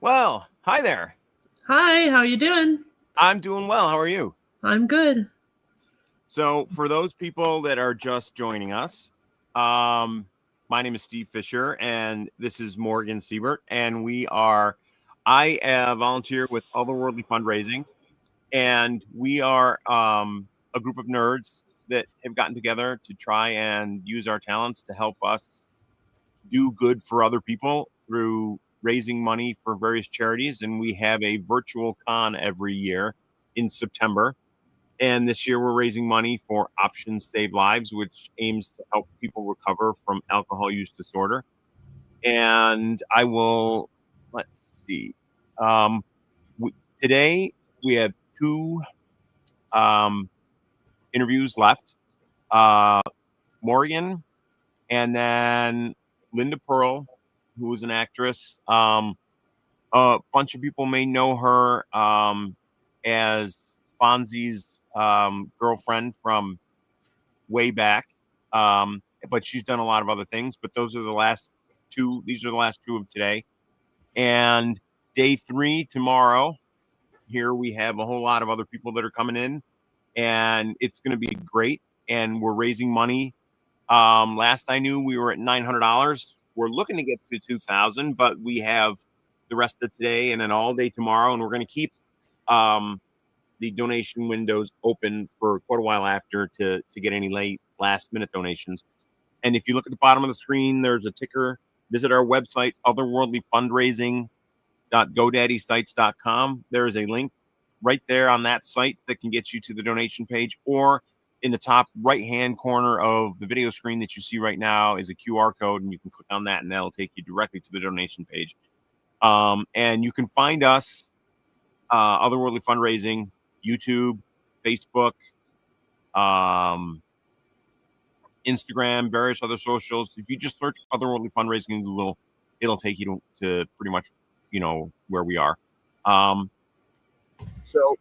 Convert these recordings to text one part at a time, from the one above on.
Well, hi there. Hi, how you doing? I'm doing well. How are you? I'm good. So, for those people that are just joining us, my name is Steve Fischer, and this is Morgan Siebert, and I volunteer with Otherworldly Fundraising, and we are a group of nerds that have gotten together to try and use our talents to help us do good for other people through raising money for various charities. And we have a virtual con every year in September. And this year we're raising money for Options Save Lives, which aims to help people recover from alcohol use disorder. And let's see. Um, Today we have two um, interviews left. Uh, Morgan and then Linda Pearl, who is an actress. A bunch of people may know her as Fonzie's girlfriend from way back, but she's done a lot of other things. But those are the last two. These are the last two of today, and day 3 tomorrow. Here we have a whole lot of other people that are coming in, and it's going to be great. And we're raising money. Last I knew, we were at $900. We're looking to get to 2,000, but we have the rest of today and then all day tomorrow, and we're going to keep the donation windows open for quite a while after to get any last minute donations. And if you look at the bottom of the screen, there's a ticker. Visit our website, otherworldlyfundraising.godaddysite.com. There is a link right there on that site that can get you to the donation page, or in the top right-hand corner of the video screen that you see right now is a QR code, and you can click on that, and that'll take you directly to the donation page. And you can find us, Otherworldly Fundraising, YouTube, Facebook, Instagram, various other socials. If you just search Otherworldly Fundraising in Google, it'll take you to pretty much, where we are. So,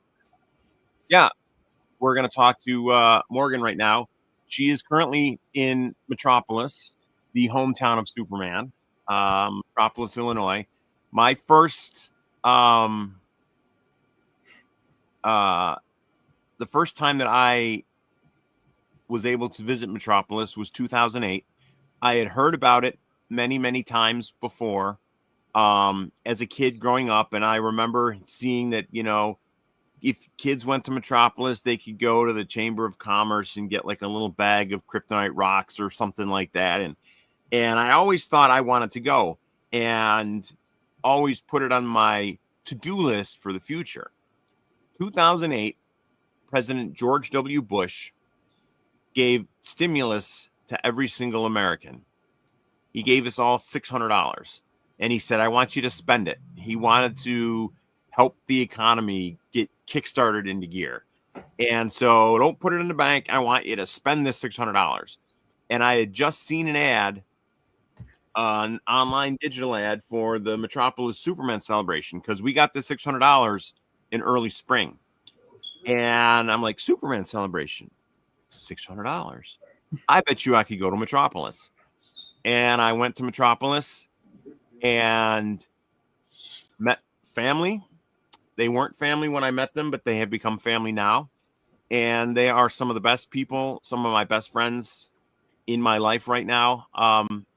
yeah, we're going to talk to Morgan right now. She is currently in Metropolis, the hometown of Superman, Metropolis, Illinois. My first, the first time that I was able to visit Metropolis was 2008. I had heard about it many, many times before as a kid growing up. And I remember seeing that, if kids went to Metropolis, they could go to the Chamber of Commerce and get like a little bag of kryptonite rocks or something like that. And I always thought I wanted to go and always put it on my to-do list for the future. 2008, President George W. Bush gave stimulus to every single American. He gave us all $600. And he said, I want you to spend it. He wanted to help the economy get kickstarted into gear. And so don't put it in the bank. I want you to spend this $600. And I had just seen an ad, an online digital ad for the Metropolis Superman celebration, because we got the $600 in early spring. And I'm like, Superman celebration, $600. I bet you I could go to Metropolis. And I went to Metropolis and met family. They weren't family when I met them, but they have become family now. And they are some of the best people, some of my best friends in my life right now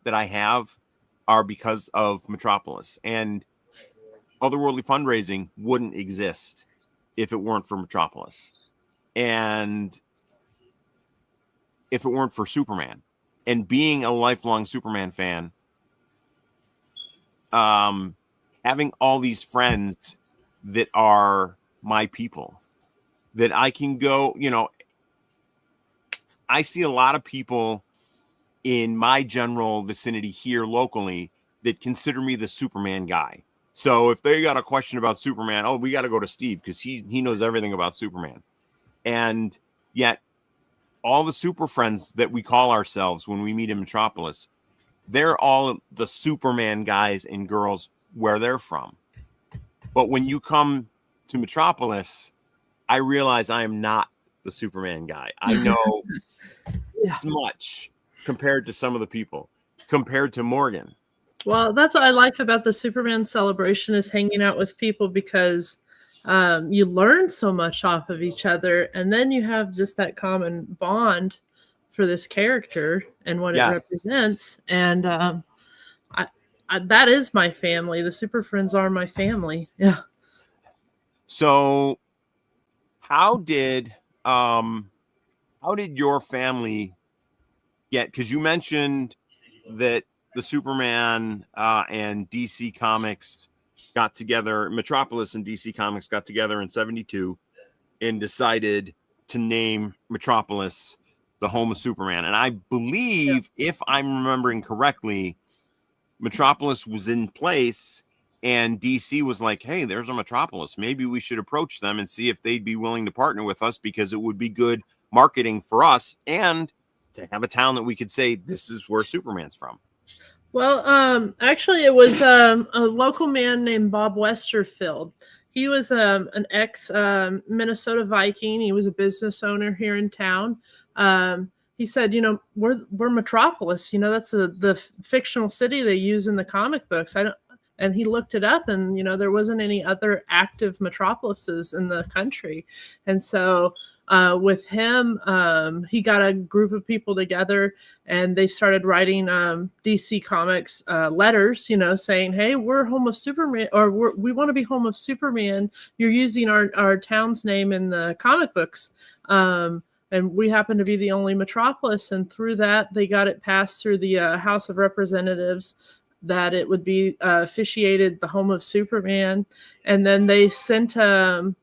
that I have are because of Metropolis. And Otherworldly Fundraising wouldn't exist if it weren't for Metropolis. And if it weren't for Superman. And being a lifelong Superman fan, having all these friends that are my people, that I can go, I see a lot of people in my general vicinity here locally that consider me the Superman guy. So if they got a question about Superman, we got to go to Steve because he knows everything about Superman. And yet all the super friends that we call ourselves when we meet in Metropolis, they're all the Superman guys and girls where they're from. But when you come to Metropolis, I realize I am not the Superman guy. I know this much compared to some of the people, compared to Morgan. Well, that's what I like about the Superman celebration is hanging out with people because you learn so much off of each other, and then you have just that common bond for this character and what it Yes. represents. And I, that is my family. The Super Friends are my family. Yeah. So how did your family get, because you mentioned that the Superman and DC Comics got together, Metropolis and DC Comics got together in 72 and decided to name Metropolis the home of Superman. And I believe, if I'm remembering correctly, Metropolis was in place and DC was like, hey, there's a Metropolis. Maybe we should approach them and see if they'd be willing to partner with us, because it would be good marketing for us and to have a town that we could say this is where Superman's from. Well, actually, it was a local man named Bob Westerfield. He was an ex Minnesota Viking. He was a business owner here in town. He said, we're Metropolis. That's the fictional city they use in the comic books. And he looked it up, and there wasn't any other active metropolises in the country. And so with him, he got a group of people together, and they started writing DC Comics letters, saying, hey, we're home of Superman, or we want to be home of Superman. You're using our town's name in the comic books. And we happen to be the only metropolis. And through that, they got it passed through the House of Representatives that it would be officiated the home of Superman. And then they sent a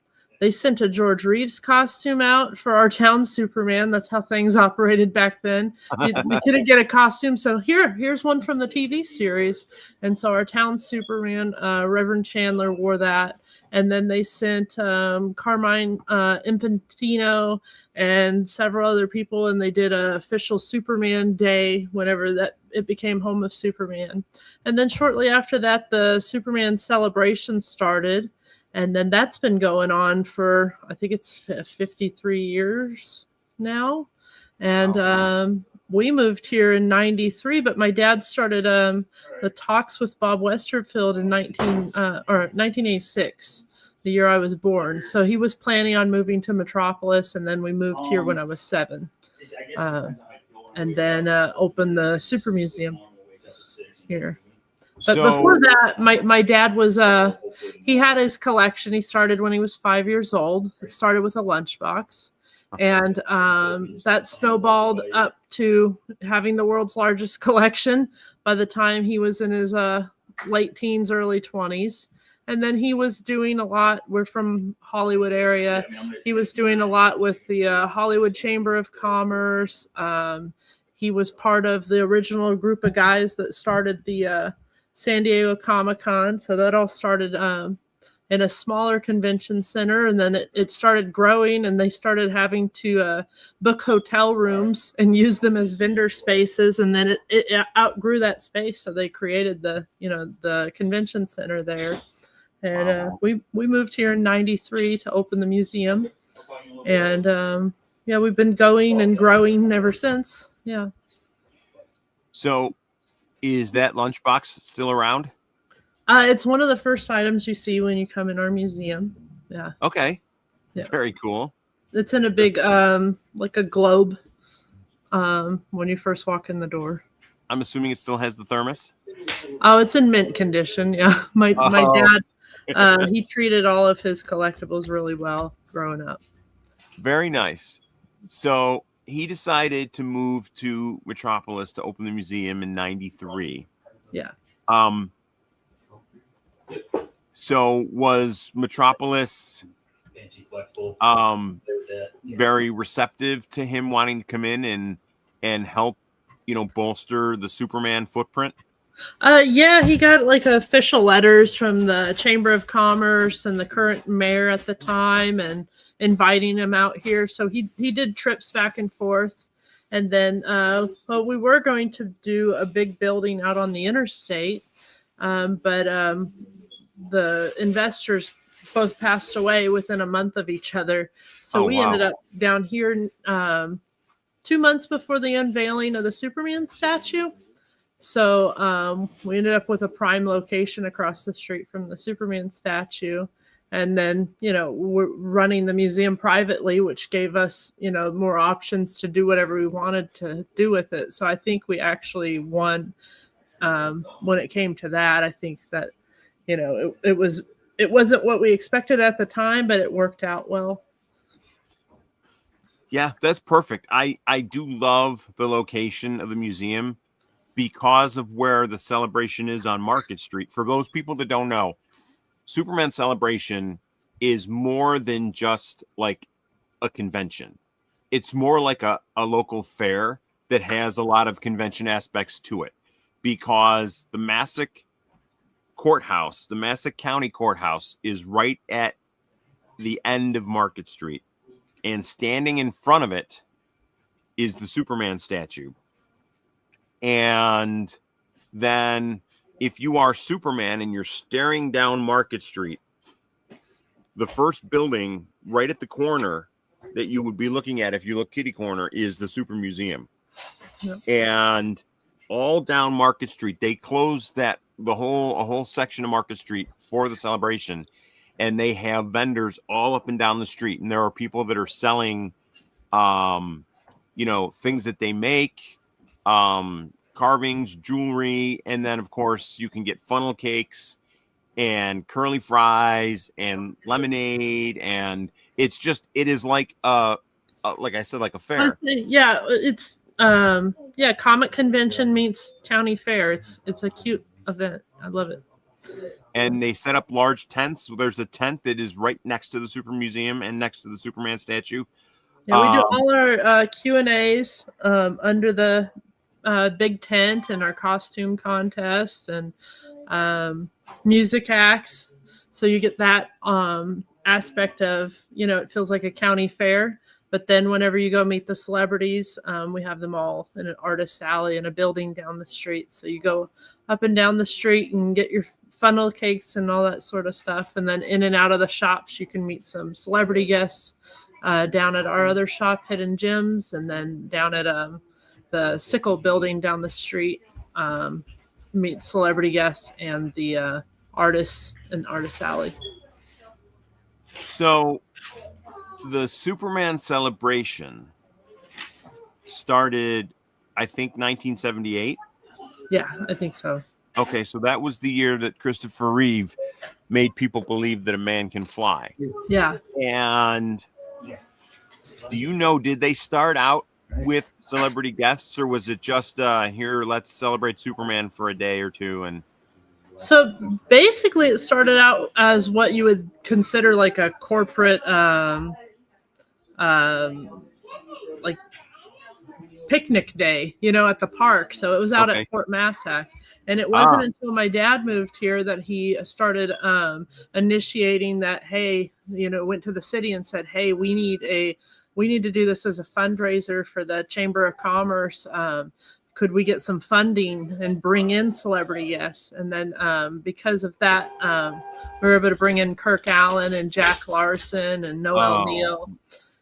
George Reeves costume out for our town Superman. That's how things operated back then. We couldn't get a costume, so here's one from the TV series. And so our town Superman, Reverend Chandler, wore that. And then they sent Carmine Infantino and several other people, and they did an official Superman Day whenever that it became home of Superman. And then shortly after that, the Superman celebration started. And then that's been going on for, I think it's 53 years now. And we moved here in 93, but my dad started the talks with Bob Westerfield in 1986, the year I was born. So he was planning on moving to Metropolis, and then we moved here when I was 7. And then opened the Super Museum here. But before that, my dad was, he had his collection. He started when he was 5 years old. It started with a lunchbox. And that snowballed up to having the world's largest collection by the time he was in his late teens, early 20s. And then he was doing a lot. We're from Hollywood area. He was doing a lot with the Hollywood Chamber of Commerce. He was part of the original group of guys that started the San Diego Comic-Con. So that all started in a smaller convention center, and then it started growing, and they started having to book hotel rooms and use them as vendor spaces, and then it outgrew that space, so they created the convention center there. And we moved here in 93 to open the museum, and we've been going and growing ever since. Yeah. So is that lunchbox still around? It's one of the first items you see when you come in our museum. Yeah. Okay. Yeah. Very cool. It's in a big, like a globe, when you first walk in the door. I'm assuming it still has the thermos? Oh, it's in mint condition. Yeah. My dad, he treated all of his collectibles really well growing up. Very nice. So he decided to move to Metropolis to open the museum in 93. Yeah. So was Metropolis very receptive to him wanting to come in and help, bolster the Superman footprint? Yeah, he got like official letters from the Chamber of Commerce and the current mayor at the time, and inviting him out here. So he did trips back and forth. And then, we were going to do a big building out on the interstate, but the investors both passed away within a month of each other. So we ended up down here 2 months before the unveiling of the Superman statue. So we ended up with a prime location across the street from the Superman statue. And then, we're running the museum privately, which gave us, more options to do whatever we wanted to do with it. So I think we actually won when it came to that. I think that, it wasn't what we expected at the time, but it worked out well. Yeah, that's perfect. I do love the location of the museum because of where the celebration is on Market Street. For those people that don't know, Superman Celebration is more than just like a convention. It's more like a local fair that has a lot of convention aspects to it, because the Massac courthouse, the Massac County courthouse, is right at the end of Market Street, and standing in front of it is the Superman statue. And then if you are Superman and you're staring down Market Street, the first building right at the corner that you would be looking at if you look kitty corner is the Super Museum. Yep. And all down Market Street, they closed a whole section of Market Street for the celebration, and they have vendors all up and down the street. And there are people that are selling things that they make, carvings, jewelry, and then of course you can get funnel cakes and curly fries and lemonade, and it is like like I said, like a fair. Yeah, it's comic convention meets county fair. It's a cute event. I love it. And they set up large tents. There's a tent that is right next to the Super Museum and next to the Superman statue. Yeah, we do all our Q&As under the big tent, and our costume contest and music acts. So you get that aspect of, it feels like a county fair. But then whenever you go meet the celebrities, we have them all in an artist alley in a building down the street. So you go up and down the street and get your funnel cakes and all that sort of stuff. And then in and out of the shops, you can meet some celebrity guests down at our other shop, Hidden Gems, and then down at the Sickle building down the street, meet celebrity guests and the artists in Artist Alley. So the Superman celebration started, I think, 1978. Yeah, I think so. Okay, so that was the year that Christopher Reeve made people believe that a man can fly. Yeah. And do you know, did they start out with celebrity guests, or was it just here, let's celebrate Superman for a day or two? And so basically it started out as what you would consider like a corporate like picnic day, at the park. So it was out at Fort Massac. And it wasn't until my dad moved here that he started initiating that, hey, went to the city and said, hey, we need to do this as a fundraiser for the Chamber of Commerce. Could we get some funding and bring in celebrity guests? And then because of that, we were able to bring in Kirk Allen and Jack Larson and Noel Neal.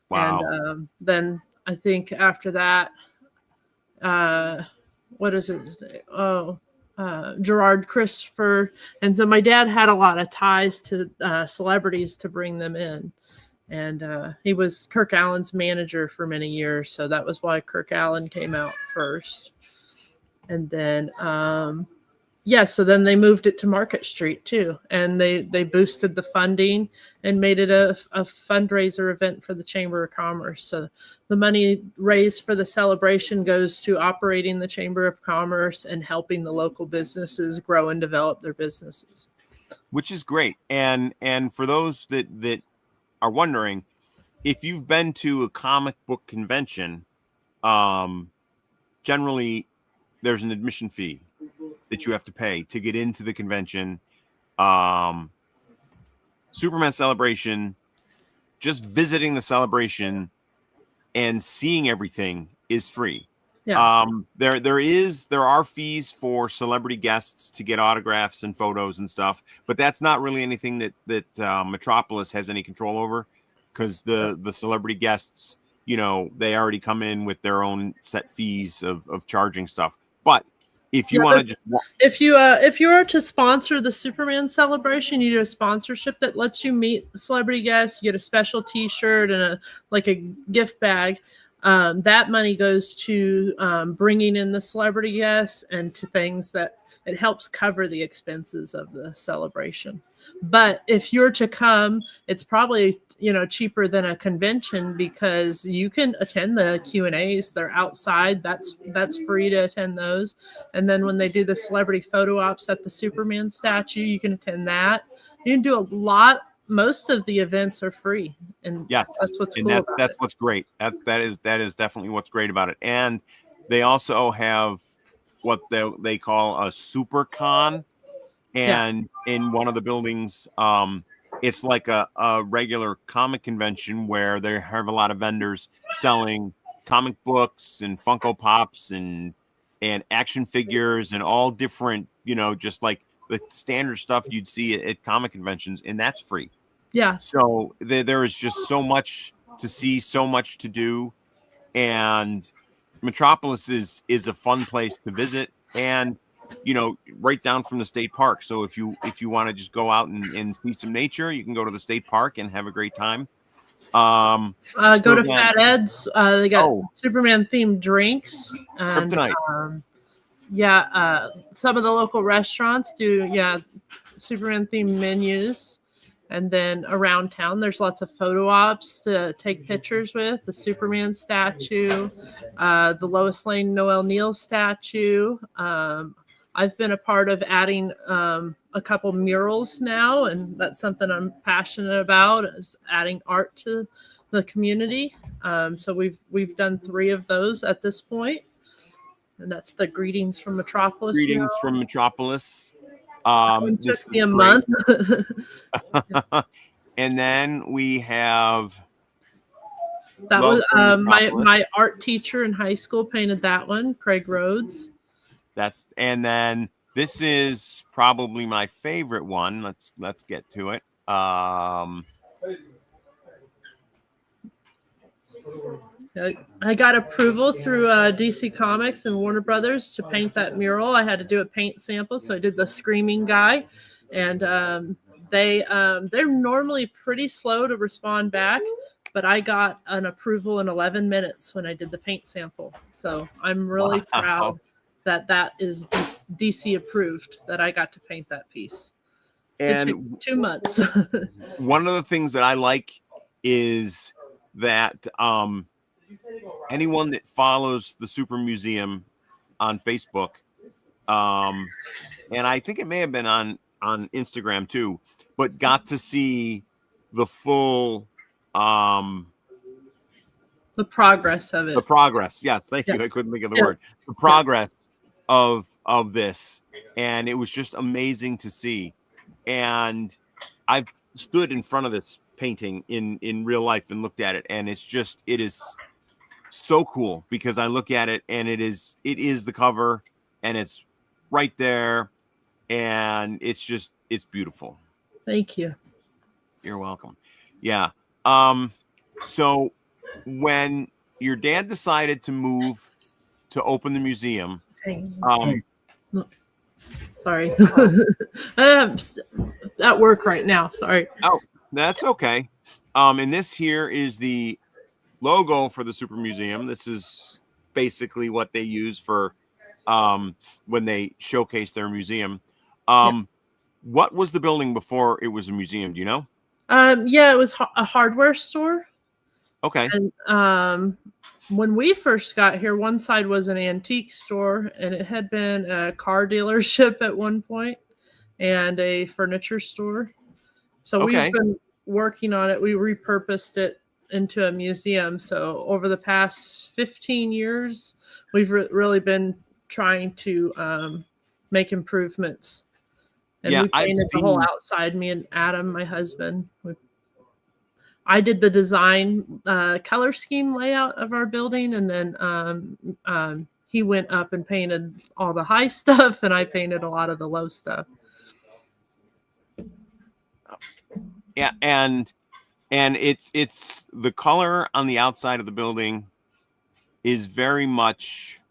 Wow. And then I think after that, what is it? Gerard Christopher. And so my dad had a lot of ties to celebrities to bring them in. And he was Kirk Allen's manager for many years. So that was why Kirk Allen came out first. And then, so then they moved it to Market Street too. And they boosted the funding and made it a fundraiser event for the Chamber of Commerce. So the money raised for the celebration goes to operating the Chamber of Commerce and helping the local businesses grow and develop their businesses. Which is great. And for those that are wondering, if you've been to a comic book convention, generally there's an admission fee that you have to pay to get into the convention. Superman Celebration, just visiting the celebration and seeing everything is free. Yeah. There are fees for celebrity guests to get autographs and photos and stuff, but that's not really anything that Metropolis has any control over, because the celebrity guests, they already come in with their own set fees of charging stuff. But if you want to just if you are to sponsor the Superman celebration, you do a sponsorship that lets you meet celebrity guests. You get a special T-shirt and a gift bag. That money goes to bringing in the celebrity guests and to things that it helps cover the expenses of the celebration. But if you're to come, it's probably cheaper than a convention because you can attend the Q&As. They're outside. That's free to attend those. And then when they do the celebrity photo ops at the Superman statue, you can attend that. You can do a lot. Most of the events are free, and yes, that's what's and cool. That's what's great. That is definitely what's great about it. And they also have what they call a super con, and in one of the buildings, it's like a regular comic convention where they have a lot of vendors selling comic books and Funko Pops and action figures and all different, just like the standard stuff you'd see at comic conventions, and that's free. Yeah. So there is just so much to see, so much to do, and Metropolis is a fun place to visit, and right down from the state park. So if you want to just go out and see some nature, you can go to the state park and have a great time. Go to Fat Ed's. They got Superman themed drinks. And, Kryptonite. Some of the local restaurants do Superman themed menus. And then around town, there's lots of photo ops to take pictures with. The Superman statue, the Lois Lane Noel Neal statue. I've been a part of adding a couple murals now, and that's something I'm passionate about, is adding art to the community. So we've done 3 of those at this point, and that's the Greetings from Metropolis. Greetings from Metropolis. This took me a month. And then we have that was my art teacher in high school painted that one, Craig Rhodes. And then this is probably my favorite one. Let's get to it. I got approval through DC Comics and Warner Brothers to paint that mural. I had to do a paint sample, so I did the Screaming Guy, and they're normally pretty slow to respond back, but I got an approval in 11 minutes when I did the paint sample. So I'm really proud that is DC approved, that I got to paint that piece. And it took 2 months. One of the things that I like is that anyone that follows the Super Museum on Facebook, and I think it may have been on Instagram too, but got to see the full the progress of it. The progress, yes, thank you. I couldn't think of the word. The progress of this, and it was just amazing to see. And I've stood in front of this painting in real life and looked at it, and it is so cool because I look at it and it is the cover, and it's right there, and it's beautiful. Thank you. You're welcome. Yeah. So when your dad decided to move to open the museum, sorry, I'm at work right now. Sorry. Oh, that's okay. And this here is the logo for the Super Museum. This is basically what they use for when they showcase their museum. What was the building before it was a museum? Do you know? It was a hardware store. Okay. And when we first got here, one side was an antique store, and it had been a car dealership at one point and a furniture store. So we've been working on it. We repurposed it into a museum. So over the past 15 years, we've really been trying to make improvements. And we painted the whole outside, me and Adam, my husband. I did the design color scheme layout of our building, and then he went up and painted all the high stuff, and I painted a lot of the low stuff. Yeah, and it's the color on the outside of the building is very much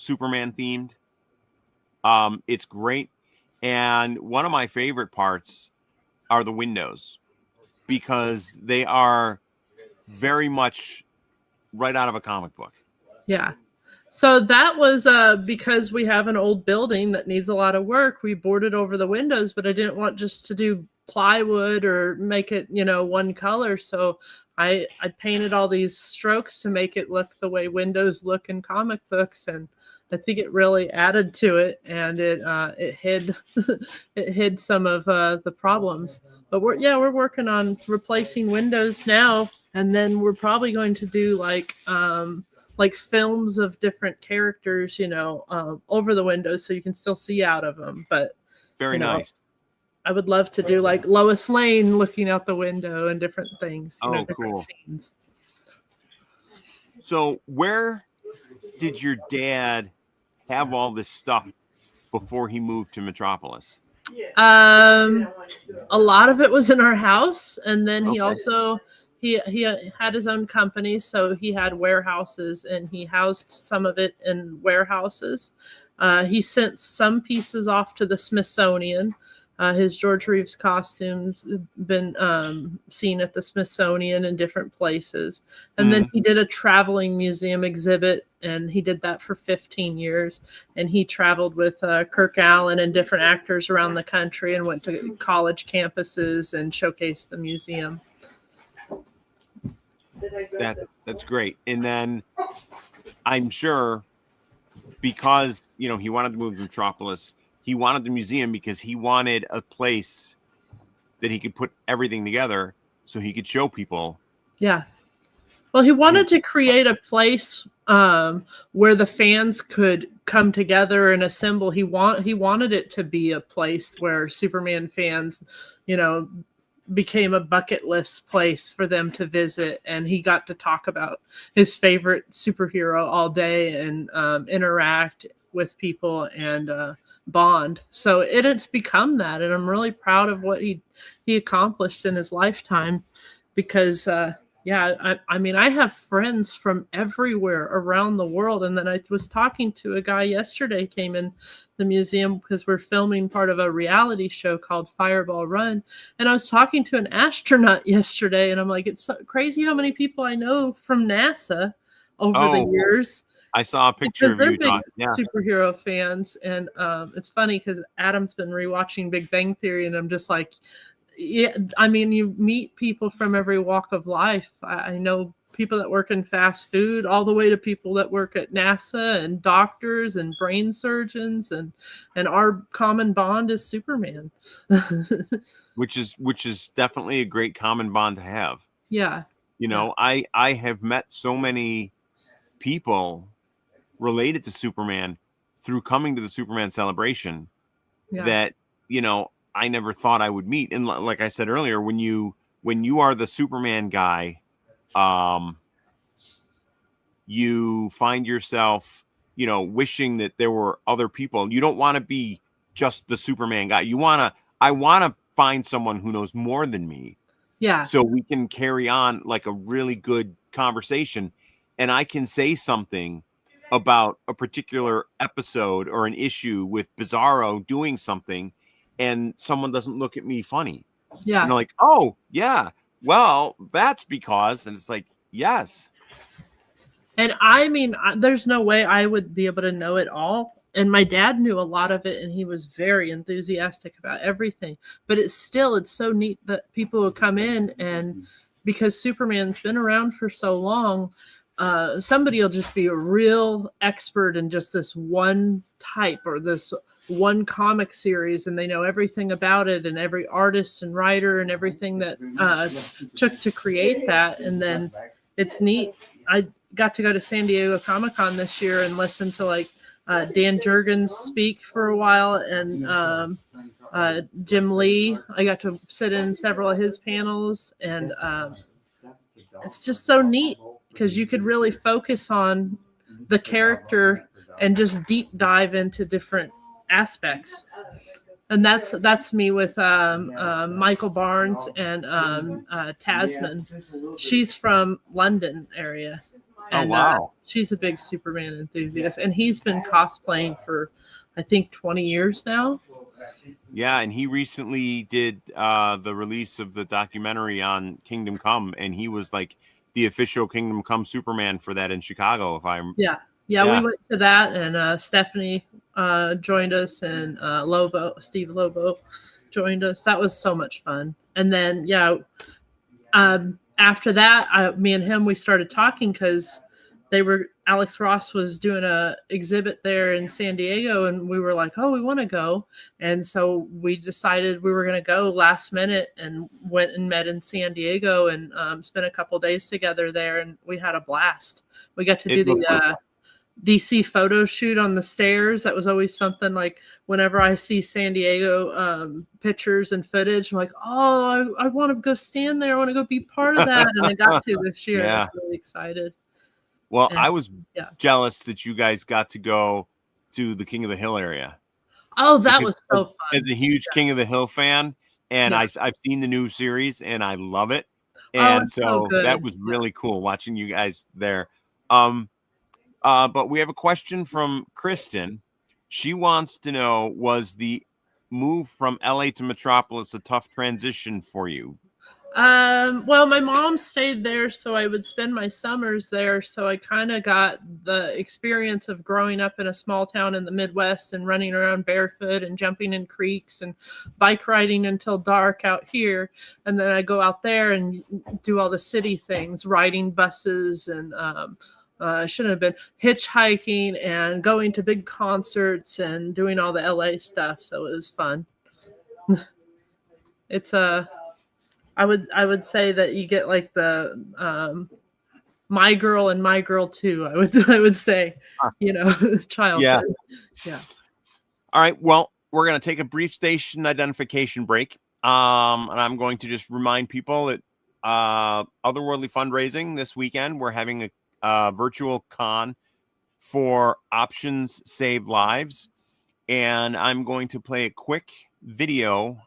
Superman themed. It's great. And one of my favorite parts are the windows, because they are very much right out of a comic book. Yeah. So that was because we have an old building that needs a lot of work. We boarded over the windows, but I didn't want just to do plywood or make it, one color. So I painted all these strokes to make it look the way windows look in comic books, and I think it really added to it, and it hid it hid some of the problems. But we're working on replacing windows now, and then we're probably going to do like films of different characters, over the windows so you can still see out of them. But very nice. I would love to do like Lois Lane looking out the window and different things, different cool scenes. So where did your dad have all this stuff before he moved to Metropolis? A lot of it was in our house, and then he also he had his own company, so he had warehouses, and he housed some of it in warehouses. He sent some pieces off to the Smithsonian. His George Reeves costumes have been seen at the Smithsonian in different places. And then he did a traveling museum exhibit, and he did that for 15 years. And he traveled with Kirk Allen and different actors around the country and went to college campuses and showcased the museum. That's great. And then I'm sure because, he wanted to move to Metropolis, he wanted the museum because he wanted a place that he could put everything together so he could show people. Yeah. Well, he wanted to create a place where the fans could come together and assemble. He wanted it to be a place where Superman fans, became a bucket list place for them to visit. And he got to talk about his favorite superhero all day and interact with people and bond. So it's become that, and I'm really proud of what he accomplished in his lifetime, because I have friends from everywhere around the world. And then I was talking to a guy yesterday, came in the museum because we're filming part of a reality show called Fireball Run, and I was talking to an astronaut yesterday, and I'm like, it's so crazy how many people I know from NASA over the years. I saw a picture of you. Big superhero fans, and it's funny because Adam's been rewatching Big Bang Theory, and I'm just like, yeah. I mean, you meet people from every walk of life. I know people that work in fast food, all the way to people that work at NASA and doctors and brain surgeons, and our common bond is Superman, which is definitely a great common bond to have. Yeah, I have met so many people related to Superman through coming to the Superman celebration that I never thought I would meet. And like I said earlier, when you are the Superman guy, you find yourself wishing that there were other people. You don't want to be just the Superman guy. I want to find someone who knows more than me, so we can carry on like a really good conversation, and I can say something about a particular episode or an issue with Bizarro doing something, and someone doesn't look at me funny. Yeah. And they're like, oh, yeah, well, that's because, and it's like, yes. And I mean, there's no way I would be able to know it all. And my dad knew a lot of it, and he was very enthusiastic about everything. But it's so neat that people would come in, and because Superman's been around for so long, somebody will just be a real expert in just this one type or this one comic series, and they know everything about it, and every artist and writer and everything that took to create that. And then it's neat. I got to go to San Diego Comic-Con this year and listen to Dan Jurgens speak for a while, and Jim Lee. I got to sit in several of his panels, and it's just so neat because you could really focus on the character and just deep dive into different aspects. And that's me with Michael Barnes and Tasman. She's from London area, And wow. she's a big Superman enthusiast, and he's been cosplaying for, I think, 20 years now. Yeah, and he recently did the release of the documentary on Kingdom Come, and he was like the official Kingdom Come Superman for that in Chicago. Yeah, we went to that, and Stephanie joined us, and Steve Lobo joined us. That was so much fun. And then after that, me and him, we started talking because Alex Ross was doing a exhibit there in San Diego, and we were like, oh, we want to go. And so we decided we were going to go last minute, and went and met in San Diego, and spent a couple days together there, and we had a blast. We got to do the DC photo shoot on the stairs. That was always something, like whenever I see San Diego pictures and footage, I'm like, oh, I want to go stand there. I want to go be part of that. And I got to this year. Yeah. I was really excited. Well, I was jealous that you guys got to go to the King of the Hill area. Oh, that was so fun. As a huge King of the Hill fan, and I've seen the new series, and I love it. And so that was really cool watching you guys there. But we have a question from Kristen. She wants to know, was the move from LA to Metropolis a tough transition for you? Well, my mom stayed there, so I would spend my summers there. So I kind of got the experience of growing up in a small town in the Midwest and running around barefoot and jumping in creeks and bike riding until dark out here. And then I go out there and do all the city things, riding buses, and shouldn't have been hitchhiking and going to big concerts and doing all the LA stuff. So it was fun. It's I would say that you get like the My Girl and My Girl Too. I would say, childhood. Yeah. All right. Well, we're going to take a brief station identification break. And I'm going to just remind people that Otherworldly Fundraising this weekend, we're having a virtual con for Options Save Lives. And I'm going to play a quick video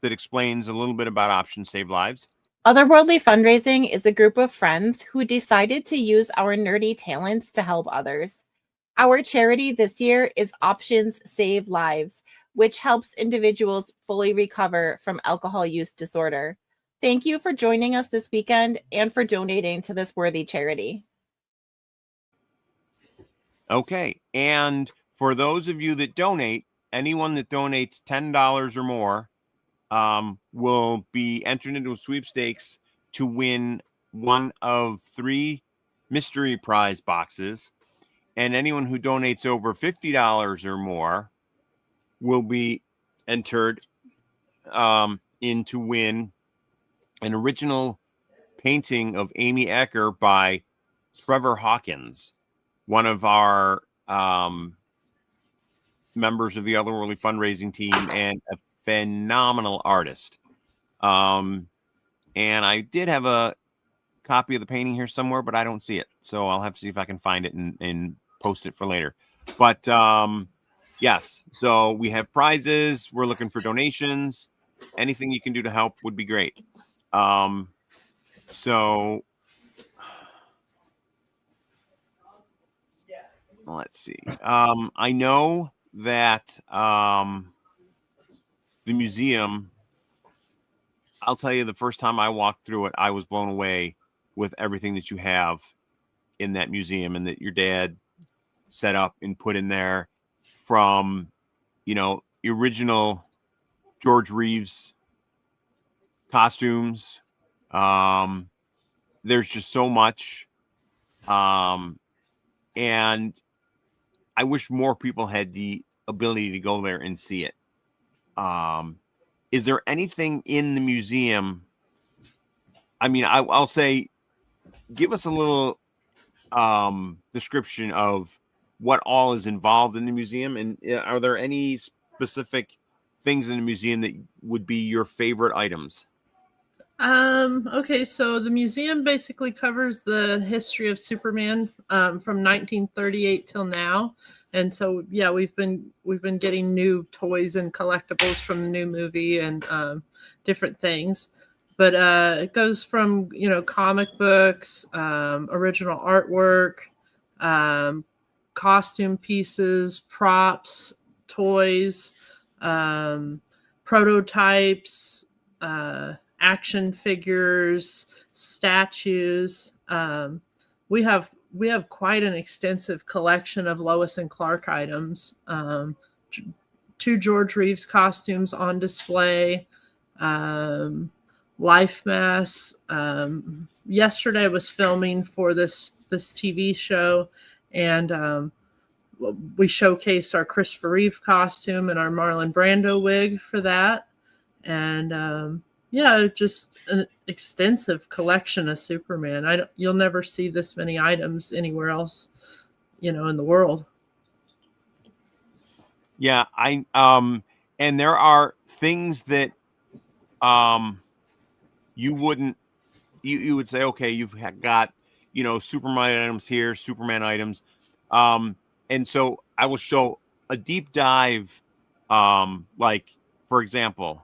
that explains a little bit about Options Save Lives. Otherworldly Fundraising is a group of friends who decided to use our nerdy talents to help others. Our charity this year is Options Save Lives, which helps individuals fully recover from alcohol use disorder. Thank you for joining us this weekend and for donating to this worthy charity. Okay. And for those of you that donate, anyone that donates $10 or more will be entered into a sweepstakes to win one of 3 mystery prize boxes. And anyone who donates over $50 or more will be entered in to win an original painting of Amy Ecker by Trevor Hawkins, one of our members of the Otherworldly Fundraising team and a phenomenal artist. And I did have a copy of the painting here somewhere, but I don't see it. So I'll have to see if I can find it and post it for later. But yes, so we have prizes. We're looking for donations. Anything you can do to help would be great. So let's see. I know that the museum, I'll tell you, the first time I walked through it, I was blown away with everything that you have in that museum and that your dad set up and put in there, from, the original George Reeves costumes. There's just so much. And I wish more people had the ability to go there and see it. Is there anything in the museum? I mean, I'll say, give us a little description of what all is involved in the museum. And are there any specific things in the museum that would be your favorite items? Okay, so the museum basically covers the history of Superman from 1938 till now. And so, yeah, we've been getting new toys and collectibles from the new movie and different things. but it goes from, comic books, original artwork, costume pieces, props, toys, prototypes, action figures, statues. We have quite an extensive collection of Lois and Clark items. 2 George Reeves costumes on display, life masks. Yesterday I was filming for this TV show, and we showcased our Christopher Reeve costume and our Marlon Brando wig for that. And just an extensive collection of Superman. You'll never see this many items anywhere else, in the world. Yeah, and there are things that you would say, okay, you've got, Superman items here, Superman items. And so I will show a deep dive, like, for example,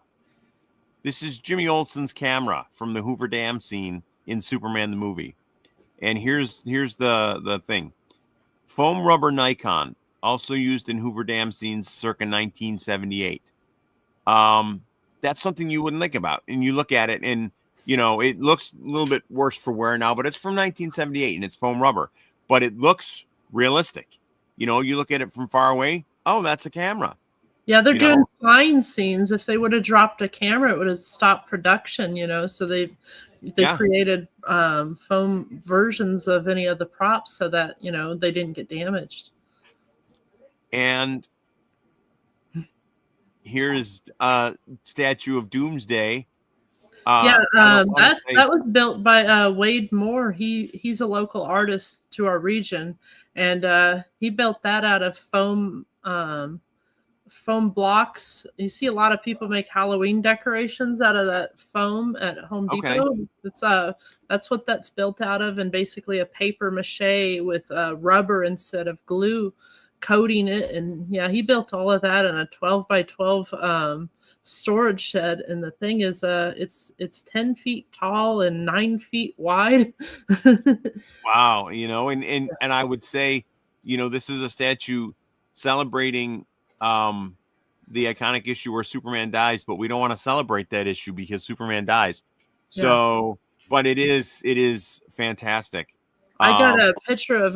this is Jimmy Olsen's camera from the Hoover Dam scene in Superman the movie. And here's the thing. Foam rubber Nikon, also used in Hoover Dam scenes circa 1978. That's something you wouldn't think about. And you look at it and, it looks a little bit worse for wear now, but it's from 1978 and it's foam rubber. But it looks realistic. You look at it from far away. Oh, that's a camera. Yeah, they're doing flying scenes. If they would have dropped a camera, it would have stopped production, So they created foam versions of any of the props so that, they didn't get damaged. And here's a statue of Doomsday. That was built by Wade Moore. He's a local artist to our region, and he built that out of foam blocks. You see a lot of people make Halloween decorations out of that foam at Home Depot. Okay. That's what that's built out of, and basically a paper mache with rubber instead of glue coating it. And he built all of that in a 12 by 12 storage shed. And the thing is, it's 10 feet tall and 9 feet wide. Wow. And I would say, this is a statue celebrating the iconic issue where Superman dies, but we don't want to celebrate that issue because Superman dies. So, but it is fantastic. I got a picture of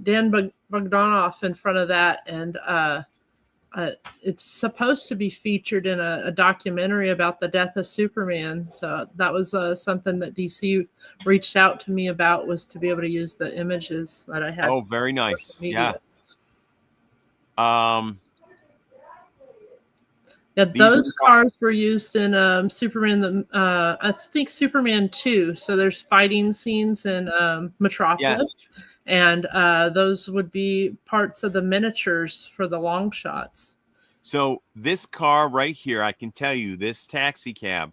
Dan Bogdanoff in front of that, and it's supposed to be featured in a documentary about the death of Superman. So that was something that DC reached out to me about, was to be able to use the images that I had. Oh, very nice. Yeah. Those cars were used in Superman. I think Superman 2. So there's fighting scenes in Metropolis. Yes. And those would be parts of the miniatures for the long shots. So this car right here, I can tell you, this taxi cab,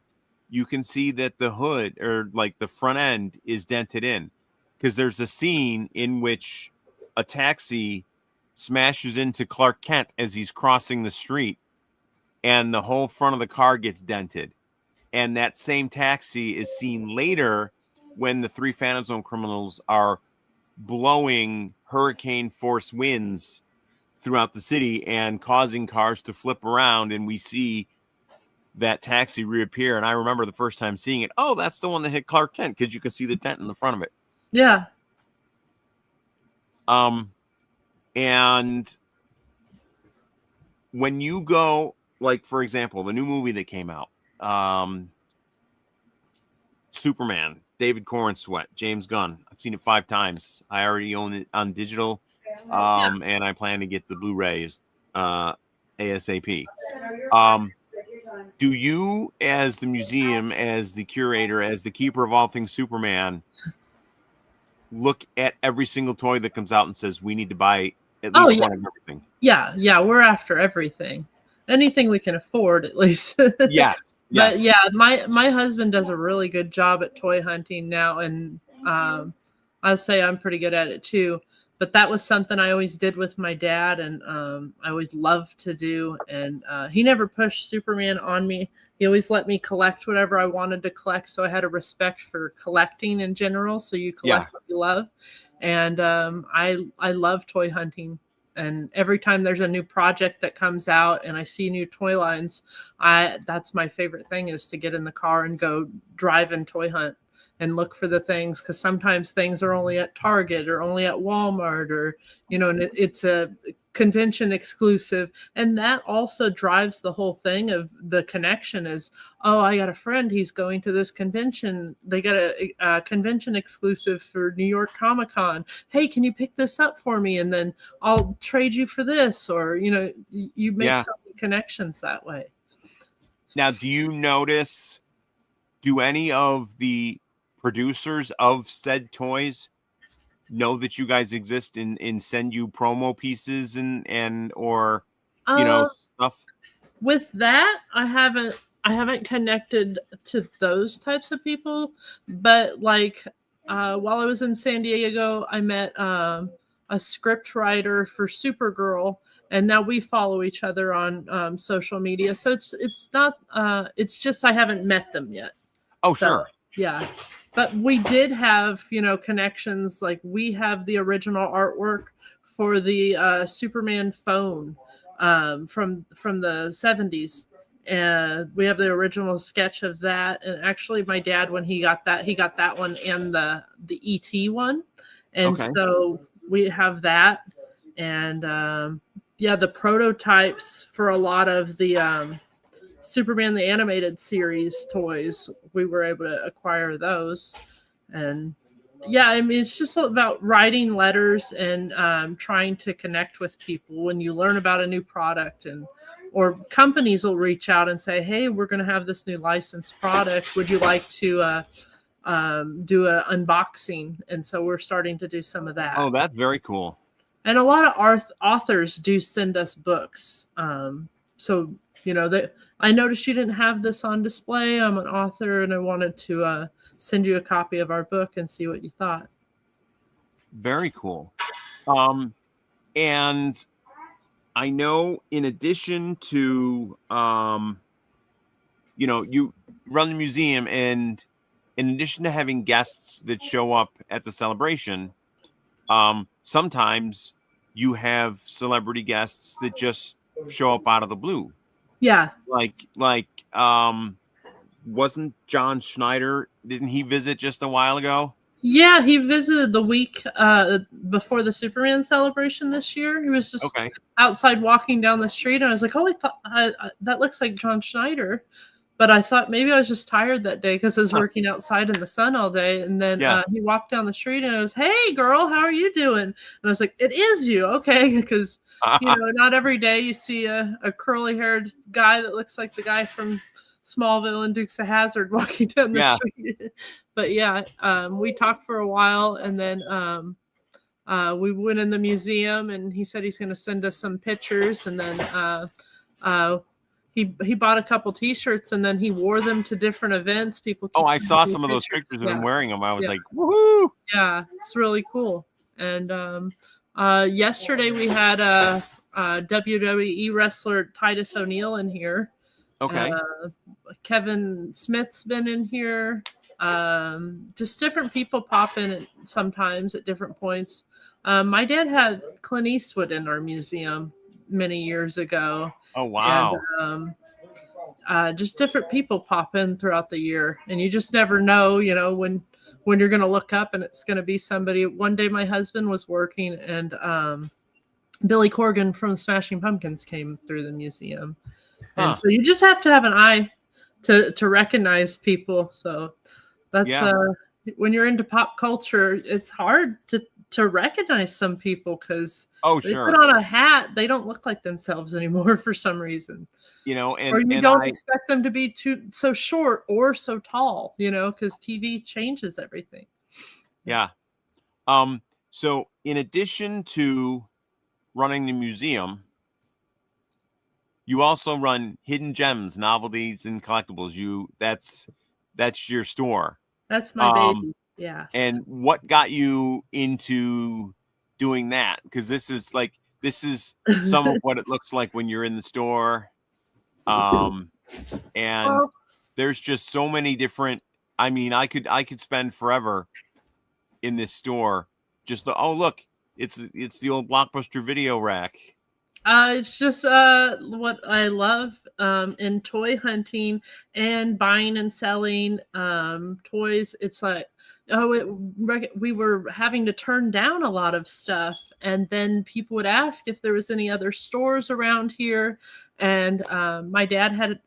you can see that the hood, or like the front end, is dented in, because there's a scene in which a taxi smashes into Clark Kent as he's crossing the street, and the whole front of the car gets dented. And that same taxi is seen later when the 3 Phantom Zone criminals are blowing hurricane force winds throughout the city and causing cars to flip around, and we see that taxi reappear. And I remember the first time seeing it, oh, that's the one that hit Clark Kent, because you can see the dent in the front of it. Yeah. And when you go, like, for example, the new movie that came out, Superman, David Corenswet, James Gunn. I've seen it 5 times. I already own it on digital, and I plan to get the Blu-rays ASAP. Do you, as the museum, as the curator, as the keeper of all things Superman, look at every single toy that comes out and says, we need to buy at least one of everything? Yeah, we're after everything. Anything we can afford, at least. Yes. But my husband does a really good job at toy hunting now, and I'll say I'm pretty good at it too. but that was something I always did with my dad, and I always loved to do. And he never pushed Superman on me. He always let me collect whatever I wanted to collect. So I had a respect for collecting in general. So you collect what you love. And I love toy hunting. And every time there's a new project that comes out and I see new toy lines, that's my favorite thing, is to get in the car and go drive and toy hunt and look for the things, because sometimes things are only at Target or only at Walmart, or, and it's a convention exclusive. And that also drives the whole thing of the connection is, oh, I got a friend, he's going to this convention. They got a convention exclusive for New York Comic-Con. Hey, can you pick this up for me? And then I'll trade you for this, or, you make so many connections that way. Now, do you notice, do any of the producers of said toys know that you guys exist and send you promo pieces and or stuff? With that, I haven't connected to those types of people, but like while I was in San Diego, I met a script writer for Supergirl, and now we follow each other on social media. So it's not it's just I haven't met them yet. Oh, sure. Yeah. But we did have, connections. Like, we have the original artwork for the Superman phone from the 70s. And we have the original sketch of that. And actually, my dad, when he got that one and the ET one. And so we have that. And the prototypes for a lot of the Superman the Animated Series toys, we were able to acquire those. And it's just about writing letters and trying to connect with people when you learn about a new product, or companies will reach out and say, hey, we're going to have this new licensed product, would you like to do an unboxing? And so we're starting to do some of that. Oh, that's very cool. And a lot of authors do send us books. So I noticed you didn't have this on display. I'm an author, and I wanted to send you a copy of our book and see what you thought. Very cool. And I know, in addition to, you run the museum, and in addition to having guests that show up at the celebration, sometimes you have celebrity guests that just show up out of the blue. Yeah. Like, wasn't John Schneider, didn't he visit just a while ago? Yeah, he visited the week before the Superman celebration this year. He was just outside walking down the street, and I was like, oh, that looks like John Schneider. But I thought maybe I was just tired that day because I was working outside in the sun all day. And then he walked down the street, and I was, hey, girl, how are you doing? And I was like, it is you. Okay, because not every day you see a curly-haired guy that looks like the guy from Smallville and Dukes of Hazzard walking down the street. But we talked for a while, and then we went in the museum, and he said he's going to send us some pictures. And then he bought a couple T-shirts, and then he wore them to different events. People. I saw some of those pictures of him wearing them. I was like, woohoo! Yeah, it's really cool. And yesterday we had a WWE wrestler, Titus O'Neil, in here. Okay. Kevin Smith's been in here. Just different people pop in sometimes at different points. My dad had Clint Eastwood in our museum many years ago. Oh, wow. And, just different people pop in throughout the year, and you just never know, when you're going to look up and it's going to be somebody. One day my husband was working, and Billy Corgan from Smashing Pumpkins came through the museum. And so you just have to have an eye to recognize people. So that's when you're into pop culture, it's hard to recognize some people because they put on a hat. They don't look like themselves anymore for some reason. Or you don't expect them to be so short or so tall, because TV changes everything. Yeah. So in addition to running the museum, you also run Hidden Gems, Novelties, and Collectibles. That's your store. That's my baby. Yeah. And what got you into doing that, because this is some of what it looks like when you're in the store. And there's just so many different, I mean, I could spend forever in this store. Just look, it's the old Blockbuster video rack. It's just what I love in toy hunting and buying and selling toys. It's like, we were having to turn down a lot of stuff, and then people would ask if there was any other stores around here. And my dad had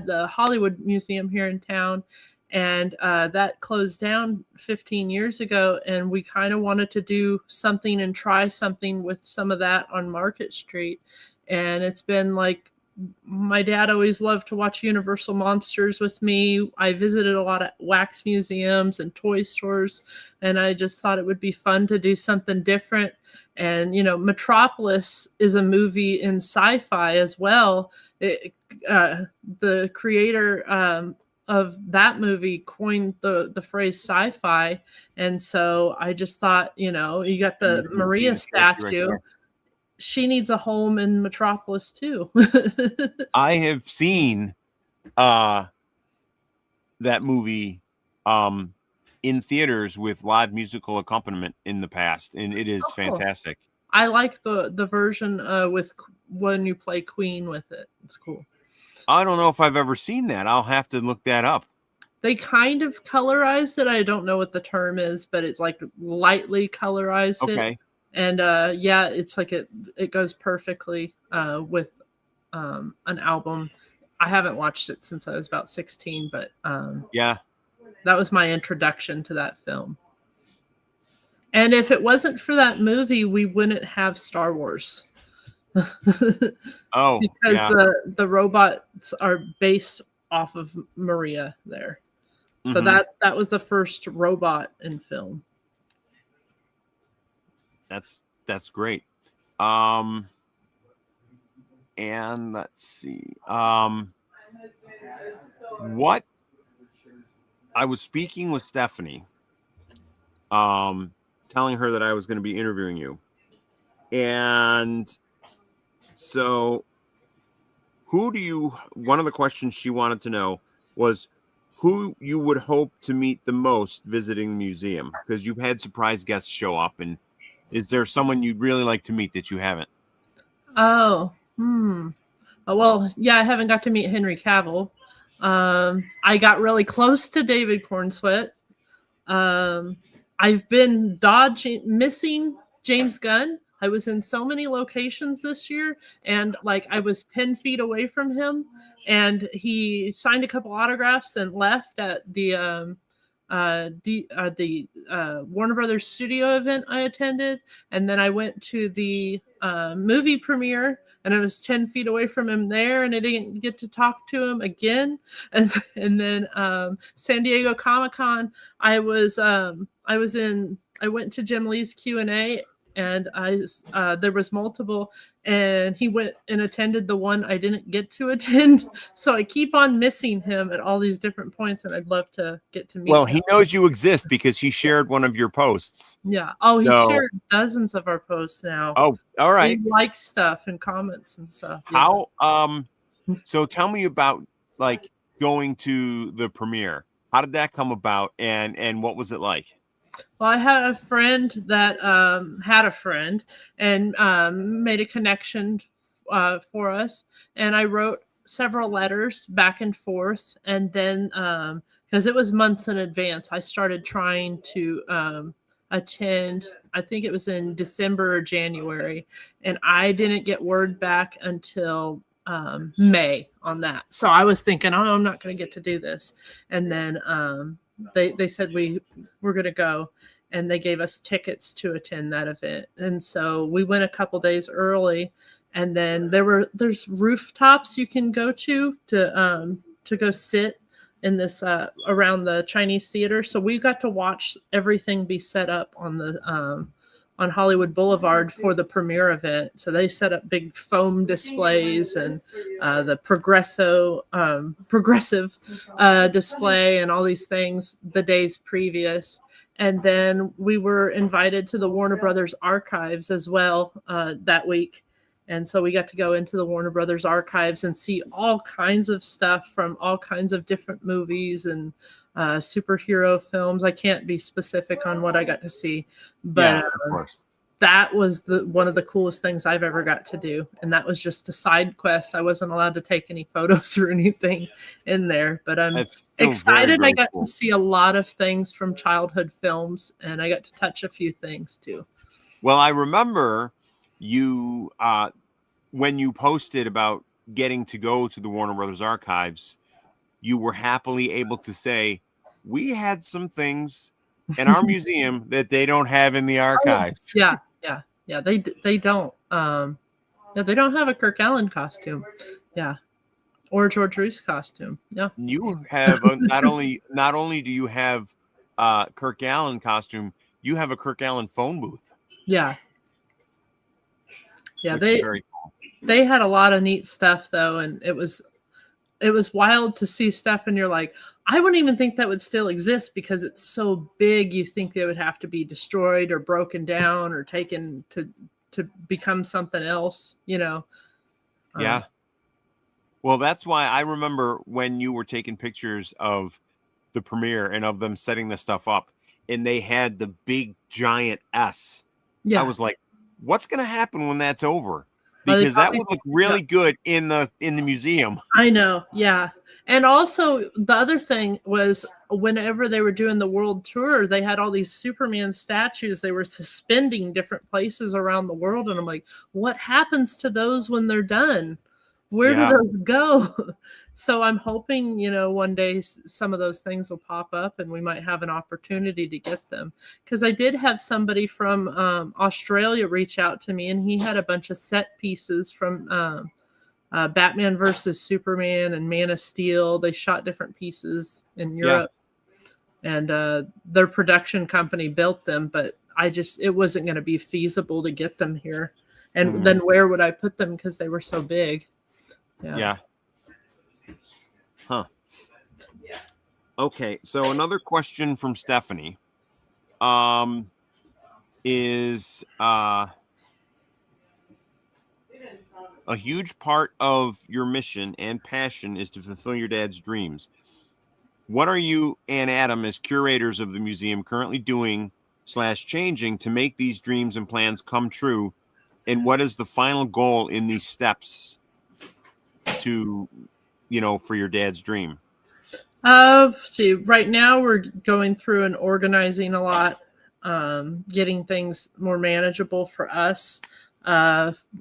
the Hollywood Museum here in town, and that closed down 15 years ago, and we kind of wanted to do something and try something with some of that on Market Street. And it's been like, my dad always loved to watch Universal Monsters with me. I visited a lot of wax museums and toy stores, and I just thought it would be fun to do something different. And, you know, Metropolis is a movie in sci-fi as well. The creator of that movie coined the phrase sci-fi. And so I just thought, you know, you got the Maria statue. Right, she needs a home in Metropolis too. I have seen that movie in theaters with live musical accompaniment in the past, and it is fantastic. Cool. I like the version with when you play Queen with it. It's cool. I don't know if I've ever seen that. I'll have to look that up. They kind of colorized it. I don't know what the term is, but it's like lightly colorized it. And yeah, it's like it goes perfectly with an album. I haven't watched it since I was about 16, but yeah, that was my introduction to that film. And if it wasn't for that movie, we wouldn't have Star Wars. Because the robots are based off of Maria there. So that was the first robot in film. That's great. And let's see. What I was speaking with Stephanie, telling her that I was going to be interviewing you. And so one of the questions she wanted to know was who you would hope to meet the most visiting the museum, because you've had surprise guests show up, and is there someone you'd really like to meet that you haven't? Well, yeah, I haven't got to meet Henry Cavill. I got really close to David Cornsweet. I've been missing James Gunn. I was in so many locations this year, and like I was 10 feet away from him, and he signed a couple autographs and left at the Warner Brothers studio event I attended. And then I went to the movie premiere, and I was 10 feet away from him there, and I didn't get to talk to him again. And then San Diego Comic-Con, I went to Jim Lee's Q&A, and there was multiple, and he went and attended the one I didn't get to attend. So I keep on missing him at all these different points, and I'd love to get to meet him. Well, he knows you exist because he shared one of your posts. Yeah. Oh, he shared dozens of our posts now. Oh, all right. He likes stuff and comments and stuff. How so tell me about like going to the premiere. How did that come about, and what was it like? Well, I had a friend that had a friend and made a connection for us. And I wrote several letters back and forth. And then, because it was months in advance, I started trying to attend. I think it was in December or January. And I didn't get word back until May on that. So I was thinking, oh, I'm not going to get to do this. And then they said we were going to go, and they gave us tickets to attend that event. And so we went a couple days early, and then there's rooftops you can go to go sit in this around the Chinese theater. So we got to watch everything be set up on the on Hollywood Boulevard for the premiere event. So they set up big foam displays and the progressive display and all these things the days previous. And then we were invited to the Warner Brothers archives as well that week. And so we got to go into the Warner Brothers archives and see all kinds of stuff from all kinds of different movies and superhero films. I can't be specific on what I got to see, but of course. That was one of the coolest things I've ever got to do. And that was just a side quest. I wasn't allowed to take any photos or anything in there, but I'm excited. Very I got cool to see a lot of things from childhood films, and I got to touch a few things too. Well, I remember you, when you posted about getting to go to the Warner Brothers archives, you were happily able to say, we had some things in our museum that they don't have in the archives. Yeah. They don't. They don't have a Kirk Allen costume. Yeah. Or George Reese costume. Yeah. You have not only do you have Kirk Allen costume, you have a Kirk Allen phone booth. Yeah. Yeah, Very cool. They had a lot of neat stuff though, and it was wild to see stuff, and you're like, I wouldn't even think that would still exist because it's so big. You think they would have to be destroyed or broken down or taken to become something else, you know? Yeah. Well, that's why I remember when you were taking pictures of the premiere and of them setting the stuff up, and they had the big giant S. Yeah. I was like, what's going to happen when that's over? Because that would look really good in the museum. I know. Yeah. And also the other thing was whenever they were doing the world tour, they had all these Superman statues. They were suspending different places around the world. And I'm like, what happens to those when they're done? Where do those go? So I'm hoping, one day some of those things will pop up and we might have an opportunity to get them. Because I did have somebody from Australia reach out to me, and he had a bunch of set pieces from Batman versus Superman and Man of Steel. They shot different pieces in Europe, and their production company built them, but it wasn't going to be feasible to get them here. And then where would I put them? Because they were so big. Yeah. Huh. Okay. So another question from Stephanie is a huge part of your mission and passion is to fulfill your dad's dreams. What are you and Adam, as curators of the museum, currently doing / changing to make these dreams and plans come true? And what is the final goal in these steps to, for your dad's dream? See, right now we're going through and organizing a lot, getting things more manageable for us.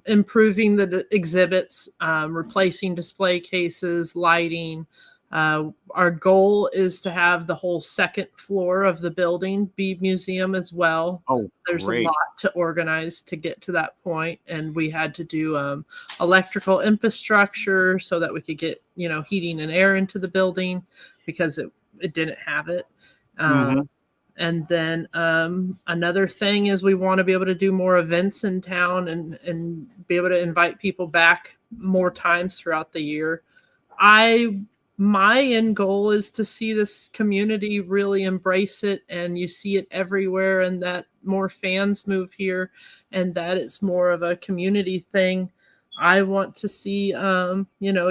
Improving the exhibits, replacing display cases, lighting. Our goal is to have the whole second floor of the building be museum as well. Oh, there's great. A lot to organize to get to that point, and we had to do electrical infrastructure so that we could get heating and air into the building because it didn't have it. And then another thing is we want to be able to do more events in town and be able to invite people back more times throughout the year. My end goal is to see this community really embrace it, and you see it everywhere, and that more fans move here and that it's more of a community thing. I want to see, a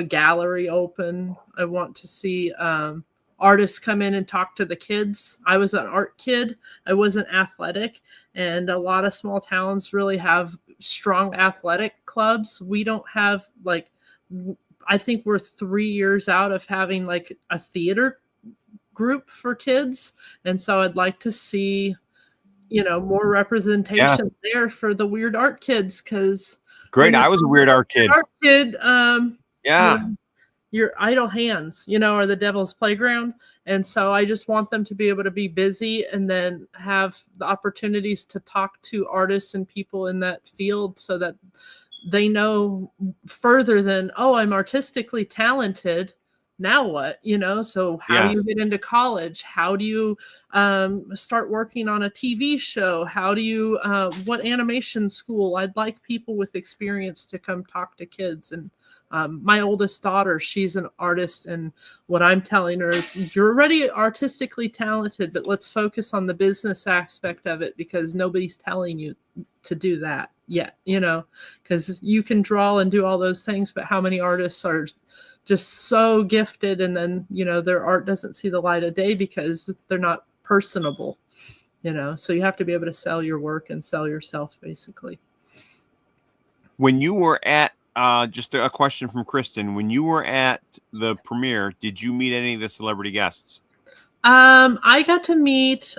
gallery open. I want to see artists come in and talk to the kids. I was an art kid. I wasn't athletic. And a lot of small towns really have strong athletic clubs. We don't have I think we're 3 years out of having a theater group for kids. And so I'd like to see, more representation there for the weird art kids. Great. I was a weird art kid. Your idle hands, are the devil's playground. And so I just want them to be able to be busy and then have the opportunities to talk to artists and people in that field so that they know further than, oh, I'm artistically talented. Now what? So how do you get into college? How do you start working on a TV show? How do you, what animation school? I'd like people with experience to come talk to kids and My oldest daughter, she's an artist, and what I'm telling her is, you're already artistically talented, but let's focus on the business aspect of it, because nobody's telling you to do that yet, because you can draw and do all those things, but how many artists are just so gifted, and then, their art doesn't see the light of day because they're not personable, so you have to be able to sell your work and sell yourself, basically. When you were at, just a question from Kristen, when you were at the premiere, did you meet any of the celebrity guests? I got to meet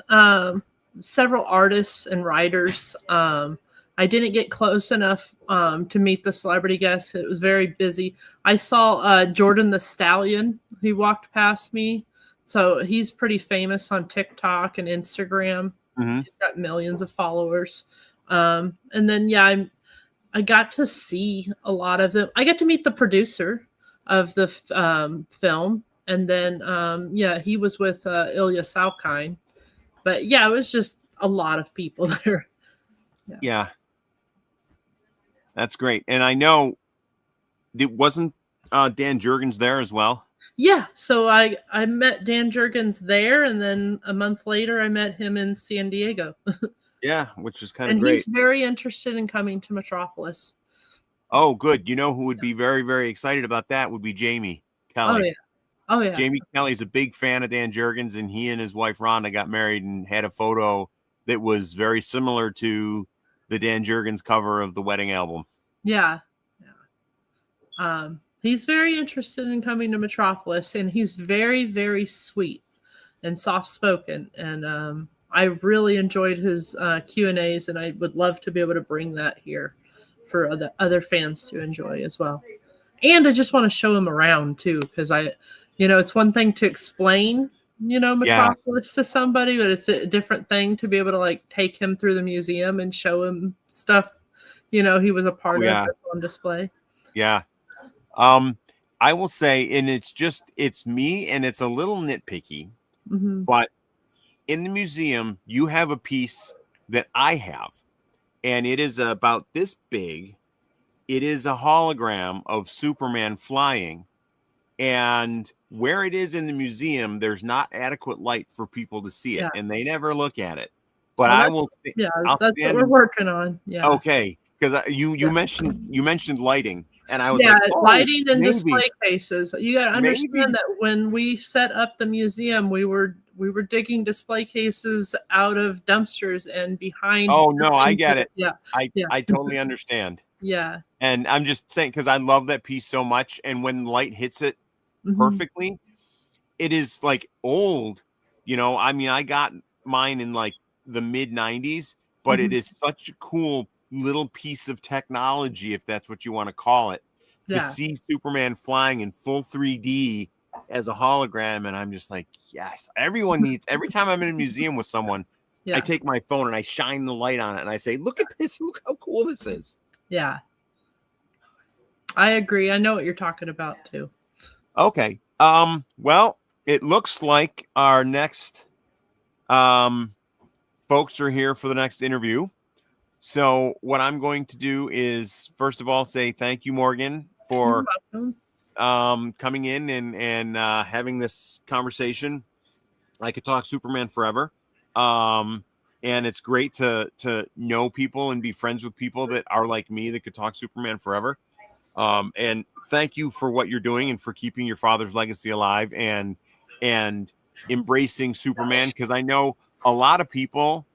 several artists and writers. I didn't get close enough to meet the celebrity guests. It was very busy. I saw Jordan the Stallion. He walked past me. So he's pretty famous on TikTok and Instagram. Mm-hmm. He's got millions of followers. And then, I got to see a lot of them. I got to meet the producer of the film. And then, he was with Ilya Salkind. But, it was just a lot of people there. Yeah. That's great. And I know, wasn't Dan Jurgens there as well? Yeah. So I met Dan Jurgens there. And then a month later, I met him in San Diego. Yeah, which is kind of great. And he's very interested in coming to Metropolis. Oh, good. You know who would be very, very excited about that would be Jamie Kelly. Oh, yeah. Jamie Kelly's a big fan of Dan Jurgens, and he and his wife Rhonda got married and had a photo that was very similar to the Dan Jurgens cover of the wedding album. Yeah. He's very interested in coming to Metropolis, and he's very, very sweet and soft-spoken. And I really enjoyed his Q&As, and I would love to be able to bring that here for other fans to enjoy as well. And I just want to show him around too, because it's one thing to explain, Metropolis to somebody, but it's a different thing to be able to take him through the museum and show him stuff, he was a part of that's on display. Yeah. I will say, and it's me, and it's a little nitpicky, but in the museum, you have a piece that I have, and it is about this big. It is a hologram of Superman flying, and where it is in the museum, there's not adequate light for people to see it, and they never look at it. But I will. Yeah, that's what we're working on. Yeah. Okay, because you mentioned lighting. And I was lighting and display cases. You got to understand that when we set up the museum, we were digging display cases out of dumpsters and behind. Oh no, I get it. Yeah, I totally understand. Yeah. And I'm just saying, because I love that piece so much, and when light hits it perfectly, it is old. I mean, I got mine in the mid '90s, but it is such a cool little piece of technology, if that's what you want to call it, to see Superman flying in full 3D as a hologram. And I'm just yes, every time I'm in a museum with someone, I take my phone and I shine the light on it and I say, look at this, look how cool this is. Yeah, I agree. I know what you're talking about too. Okay. Well, it looks like our next folks are here for the next interview. So what I'm going to do is, first of all, say thank you, Morgan, for coming in and having this conversation. I could talk Superman forever. And it's great to know people and be friends with people that are like me that could talk Superman forever. And thank you for what you're doing and for keeping your father's legacy alive and embracing Superman, because I know a lot of people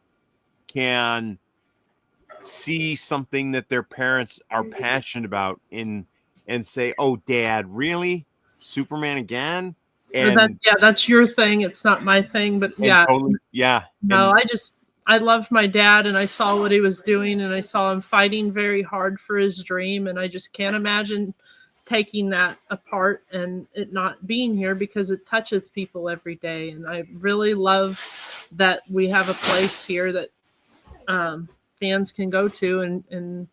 can see something that their parents are passionate about and say, oh, Dad, really? Superman again? And that's your thing. It's not my thing, but totally, no, I loved my dad, and I saw what he was doing, and I saw him fighting very hard for his dream, and I just can't imagine taking that apart and it not being here, because it touches people every day. And I really love that we have a place here that fans can go to and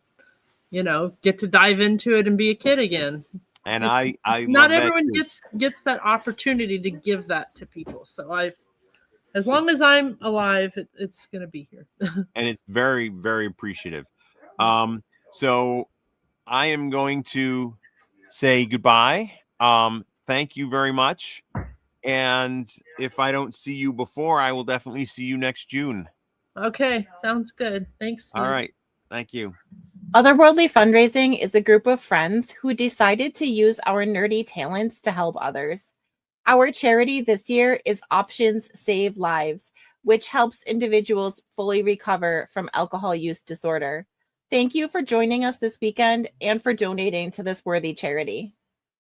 get to dive into it and be a kid again. And I not everyone gets that opportunity to give that to people. So as long as I'm alive, it's going to be here. And it's very, very appreciative. So I am going to say goodbye. Thank you very much. And if I don't see you before, I will definitely see you next June. Okay, sounds good. Thanks. All Steve. right. Thank you. Otherworldly Fundraising is a group of friends who decided to use our nerdy talents to help others. Our charity this year is Options Save Lives, which helps individuals fully recover from alcohol use disorder. Thank you for joining us this weekend and for donating to this worthy charity.